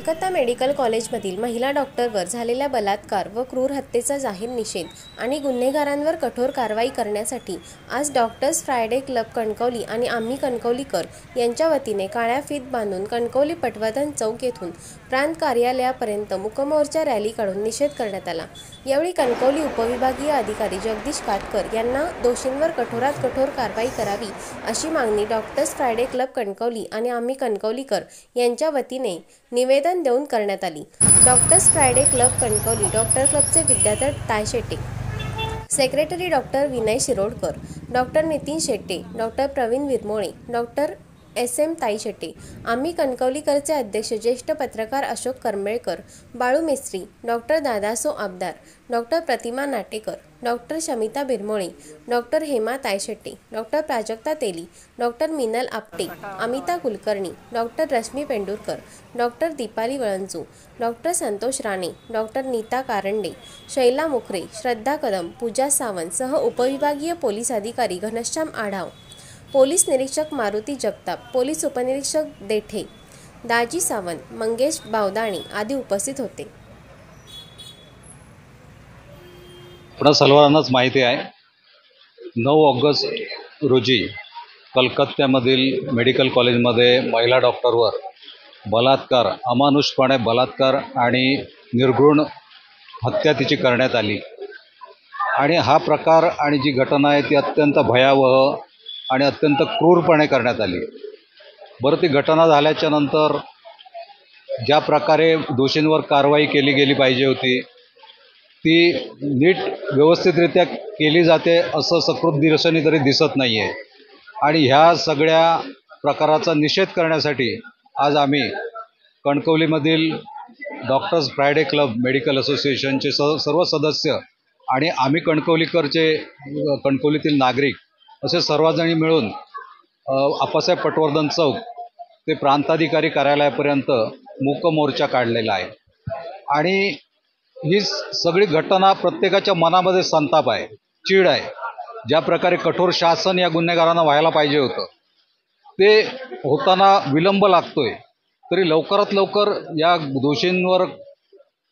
Calcutta medical कॉलेजमधील महिला डॉक्टरवर झालेल्या बलात्कार व क्रूर हत्येचा जाहीर निषेध आणि गुन्हेगारांवर कठोर कारवाई करण्यासाठी आज डॉक्टर्स फ्रायडे क्लब कणकवली आणि आम्ही कणकवलीकर यांच्या वतीने काळ्या फीत बांधून कणकवली पटवर्धन चौक येथून प्रांत कार्यालयापर्यंत मूकमोर्चा रॅली काढून निषेध करण्यात आला। यावेळी कणकवली उपविभागीय अधिकारी जगदीश काटकर यांना दोषींवर कठोरात कठोर कारवाई करावी अशी मागणी डॉक्टर्स फ्रायडे क्लब कणकवली आणि आम्ही कणकवलीकर यांच्या वतीने निवेदन देऊन करण्यात आली। Doctors Friday club Kankavli doctor क्लबचे Vidyadhar Tayshete, secretary doctor Vinay Shirodkar, doctor Nitin Shette, doctor Pravin Viramole, doctor SM Taishete, आम्ही कणकवलीकरचे अध्यक्ष ज्येष्ठ पत्रकार Ashok Karmelkar, Balu Mistry, doctor Dadaso Abdar, doctor Pratima Natekar, doctor Shamita Birmole, doctor Hema Tayshete, doctor Prajakta Teli, doctor Minal Apte, Amita Kulkarni, doctor Rashmi Pendurkar, doctor Deepali Valanju, doctor Santosh Rane, doctor Neeta Karande, Shaila Mukhre, Shraddha Kadam, पूजा सावंत सह उपविभागीय पोलीस अधिकारी घनश्याम आढाव, पोलीस निरीक्षक मारुती जगताप, पोलीस उपनिरीक्षक देठे, दाजी सावंत, मंगेश बावदाणे आदी उपस्थित होते। आपणा सर्वांनाच माहिती आहे 9 ऑगस्ट रोजी कलकत्त्यामधील मेडिकल कॉलेजमध्ये महिला डॉक्टरवर बलात्कार, अमानुषपणे बलात्कार आणि निर्घृण हत्या तिची करण्यात आली आणि हा प्रकार आणि जी घटना आहे ती अत्यंत भयावह आणि अत्यंत क्रूरपणे करण्यात आली। बरं, ती घटना झाल्याच्या नंतर ज्या प्रकारे दोषींवर कारवाई केली गेली पाहिजे होती ती नीट व्यवस्थितरित्या केली जाते असं सकृत दिवसांनी तरी दिसत नाही आहे आणि ह्या सगळ्या प्रकाराचा निषेध करण्यासाठी आज आम्ही कणकवलीमधील डॉक्टर्स फ्रायडे क्लब मेडिकल असोसिएशनचे सर्व सदस्य आणि आम्ही कणकवलीकरचे कणकवलीतील नागरिक असे सर्वजणी मिळून आप्पासाहेब पटवर्धन चौक ते प्रांताधिकारी कार्यालयापर्यंत मूकमोर्चा काढलेला आहे आणि ही सगळी घटना प्रत्येकाच्या मनामध्ये संताप आहे, चीड आहे। ज्या प्रकारे कठोर शासन या गुन्हेगारांना व्हायला पाहिजे होतं ते होताना विलंब लागतोय, तरी लवकरात लवकर या दोषींवर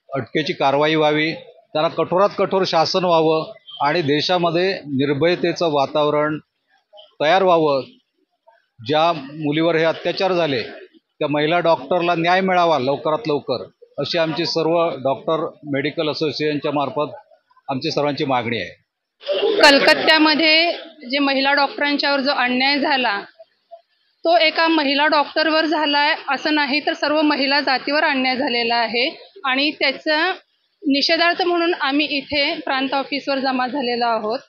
अटकेची कारवाई व्हावी, त्यांना कठोरात कठोर शासन व्हावं आणि देशामध्ये निर्भयतेचं वातावरण तयार व्हावं। ज्या मुलीवर हे अत्याचार झाले त्या महिला डॉक्टरला न्याय मिळावा लवकरात लवकर अशी आमची सर्व डॉक्टर मेडिकल असोसिएशनच्या मार्फत आमची सर्वांची मागणी आहे। कलकत्त्यामध्ये जे महिला डॉक्टरांच्यावर जो अन्याय झाला तो एका महिला डॉक्टरवर झाला आहे असं नाही तर सर्व महिला जातीवर अन्याय झालेला आहे आणि त्याचा निषेधार्थ म्हणून आम्ही इथे प्रांत ऑफिसवर जमा झालेलो आहोत।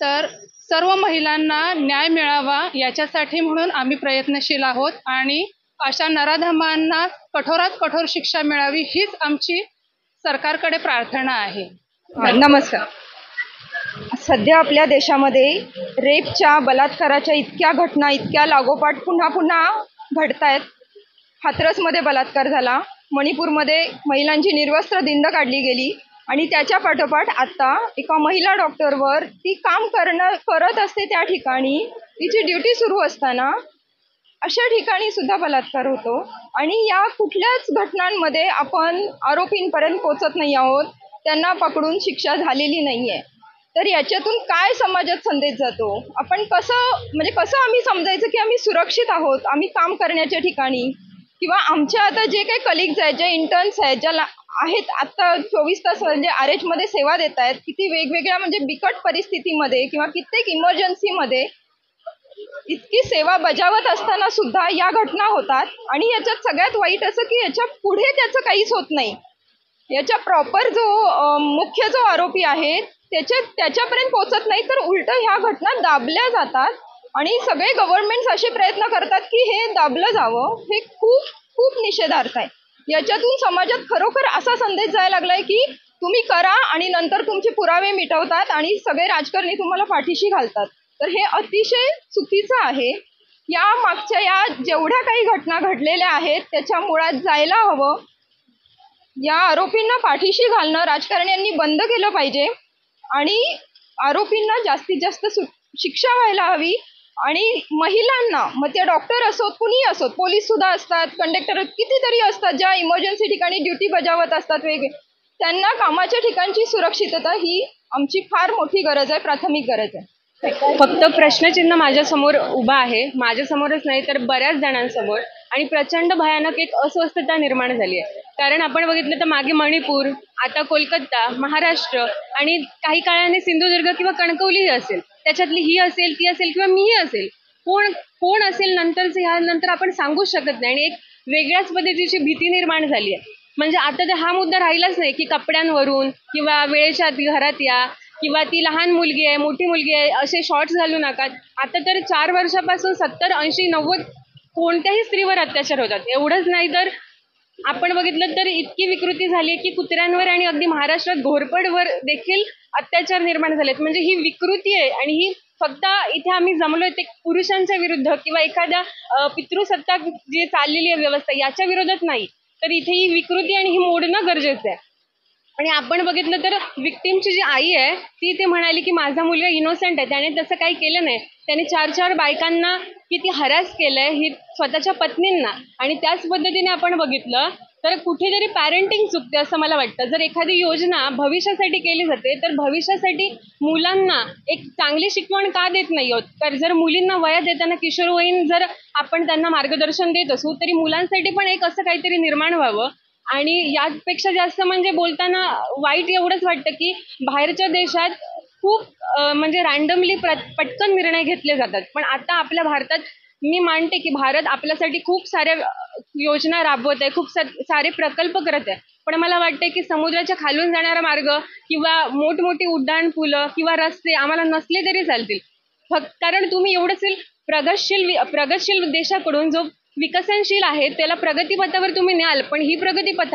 तर सर्व महिलांना न्याय मिळावा याच्यासाठी म्हणून आम्ही प्रयत्नशील आहोत आणि अशा नराधमांना कठोरात कठोर शिक्षा मिळावी हीच आमची सरकारकडे प्रार्थना आहे। नमस्कार। सध्या आपल्या देशामध्ये रेपच्या, बलात्काराच्या इतक्या घटना इतक्या लागोपाठ पुन्हा पुन्हा घडत आहेत। हाथरसमध्ये बलात्कार झाला, मणिपूरमध्ये महिलांची निर्वस्त्र दिंड काढली गेली आणि त्याच्या पाठोपाठ आता एका महिला डॉक्टरवर ती काम करत असते त्या ठिकाणी तिची ड्युटी सुरू असताना अशा ठिकाणी सुद्धा बलात्कार होतो आणि या कुठल्याच घटनांमध्ये आपण आरोपींपर्यंत पोहोचत नाही आहोत, त्यांना पकडून शिक्षा झालेली नाही आहे। तर याच्यातून काय समाजात संदेश जातो, आपण कसं आम्ही समजायचं की आम्ही सुरक्षित आहोत आम्ही काम करण्याच्या ठिकाणी, किंवा आमच्या आता जे काही कलिग्स आहेत, जे इंटर्न्स आहेत, ज्या आहेत आता 24 तास म्हणजे RH मध्ये सेवा देत आहेत, किती वेगवेगळ्या म्हणजे बिकट परिस्थितीमध्ये किंवा कित्येक इमर्जन्सीमध्ये इतकी सेवा बजावत असताना सुद्धा या घटना होतात आणि याच्यात सगळ्यात वाईट असं की याच्या पुढे त्याचं काहीच होत नाही। याच्या प्रॉपर जो मुख्य जो आरोपी आहे त्याच्यापर्यंत पोहोचत नाही, तर उलट ह्या घटना दाबल्या जातात आणि सगळे गव्हर्नमेंट्स असे प्रयत्न करतात की हे दाबलं जावं। हे खूप खूप निषेधार्थ आहे। याच्यातून समाजात खरोखर असा संदेश जायला लागलाय की तुम्ही करा आणि नंतर तुमचे पुरावे मिटवतात आणि सगळे राजकारणी तुम्हाला पाठीशी घालतात। तर हे अतिशय चुकीचं आहे। या मागच्या या जेवढ्या काही घटना घडलेल्या आहेत त्याच्या मुळात जायला हवं। या आरोपींना पाठीशी घालणं राजकारण्यांनी बंद केलं पाहिजे आणि आरोपींना जास्तीत जास्त शिक्षा व्हायला हवी आणि महिलांना, मग ते डॉक्टर असोत कुणीही असोत, पोलीस सुद्धा असतात, कंडक्टर कितीतरी असतात ज्या इमर्जन्सी ठिकाणी ड्युटी बजावत असतात वेगळे, त्यांना कामाच्या ठिकाणची सुरक्षितता ही आमची फार मोठी गरज आहे, प्राथमिक गरज आहे. फक्त प्रश्नचिन्ह माझ्यासमोर उभा आहे, माझ्यासमोरच नाही तर बऱ्याच जणांसमोर, आणि प्रचंड भयानक एक अस्वस्थता निर्माण झाली आहे. कारण आपण बघितलं तर मागे मणिपूर, आता कोलकाता, महाराष्ट्र आणि काही काळाने सिंधुदुर्ग किंवा कणकवलीही असेल, त्याच्यातली ही असेल, ती असेल किंवा मीही असेल, कोण असेल नंतरचं ह्यानंतर आपण सांगूच शकत नाही. आणि एक वेगळ्याच पद्धतीची भीती निर्माण झाली आहे. म्हणजे आता तर हा मुद्दा राहिलाच नाही की कपड्यांवरून किंवा वेळेच्या आत घरात या किंवा ती लहान मुलगी आहे, मोठी मुलगी आहे, असे शॉर्ट्स घालू नका. आता तर 4 वर्षापासून 70, 80, 90 कोणत्याही स्त्रीवर अत्याचार होतात. एवढंच नाही तर आपण बघितलं तर इतकी विकृती झाली की कुत्र्यांवर आणि अगदी महाराष्ट्रात घोरपडवर देखील अत्याचार निर्माण झालेत. म्हणजे ही विकृती आहे आणि ही फक्त इथे आम्ही जमलोय ते पुरुषांच्या विरुद्ध किंवा एखाद्या पितृसत्ताक जी चाललेली आहे व्यवस्था याच्या विरोधात नाही, तर इथे ही विकृती आणि ही मोडणं गरजेचं आहे. आणि आपण बघितलं तर विक्टिमची जी आई आहे ती म्हणाली की माझा मुलगा इनोसेंट आहे, त्याने तसं काही केलं नाही, त्याने 4 बायकांना किती हरास केलंय, ही स्वतःच्या पत्नींना. आणि त्याच पद्धतीने आपण बघितलं तर कुठेतरी पॅरेंटिंग चुकते असं मला वाटतं. जर एखादी योजना भविष्यासाठी केली जाते तर भविष्यासाठी मुलांना एक चांगली शिकवण का देत नाही आहोत? तर जर मुलींना वयात येताना किशोरवयीन जर आपण त्यांना मार्गदर्शन देत असू तरी मुलांसाठी पण एक असं काहीतरी निर्माण व्हावं. आणि यापेक्षा जास्त म्हणजे बोलताना वाईट एवढंच वाटतं की बाहेरच्या देशात खूप म्हणजे रॅन्डमली पटकन निर्णय घेतले जातात, पण आता आपल्या भारतात मी मानते की भारत आपल्यासाठी खूप साऱ्या योजना राबवत आहे, खूप सारे प्रकल्प करत आहे. पण मला वाटते की समुद्राच्या खालून जाणारा मार्ग किंवा मोठमोठी उड्डाण पुलं किंवा रस्ते आम्हाला नसले तरी चालतील, फक्त कारण तुम्ही एवढंच प्रगतशील देशाकडून जो विकसनशील आहे त्याला प्रगतीपथावर तुम्ही न्याल, पण ही प्रगतीपथ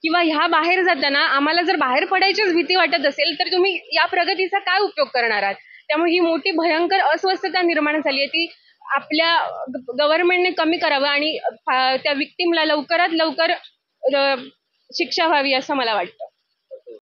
किंवा ह्या बाहेर जाताना आम्हाला जर बाहेर पडायचीच भीती वाटत असेल तर तुम्ही या प्रगतीचा काय उपयोग करणार आहात? त्यामुळे ही मोठी भयंकर अस्वस्थता निर्माण झाली आहे, ती आपल्या गव्हर्नमेंटने कमी करावं आणि त्या विक्टिमला लवकरात लवकर शिक्षा व्हावी असं मला वाटतं.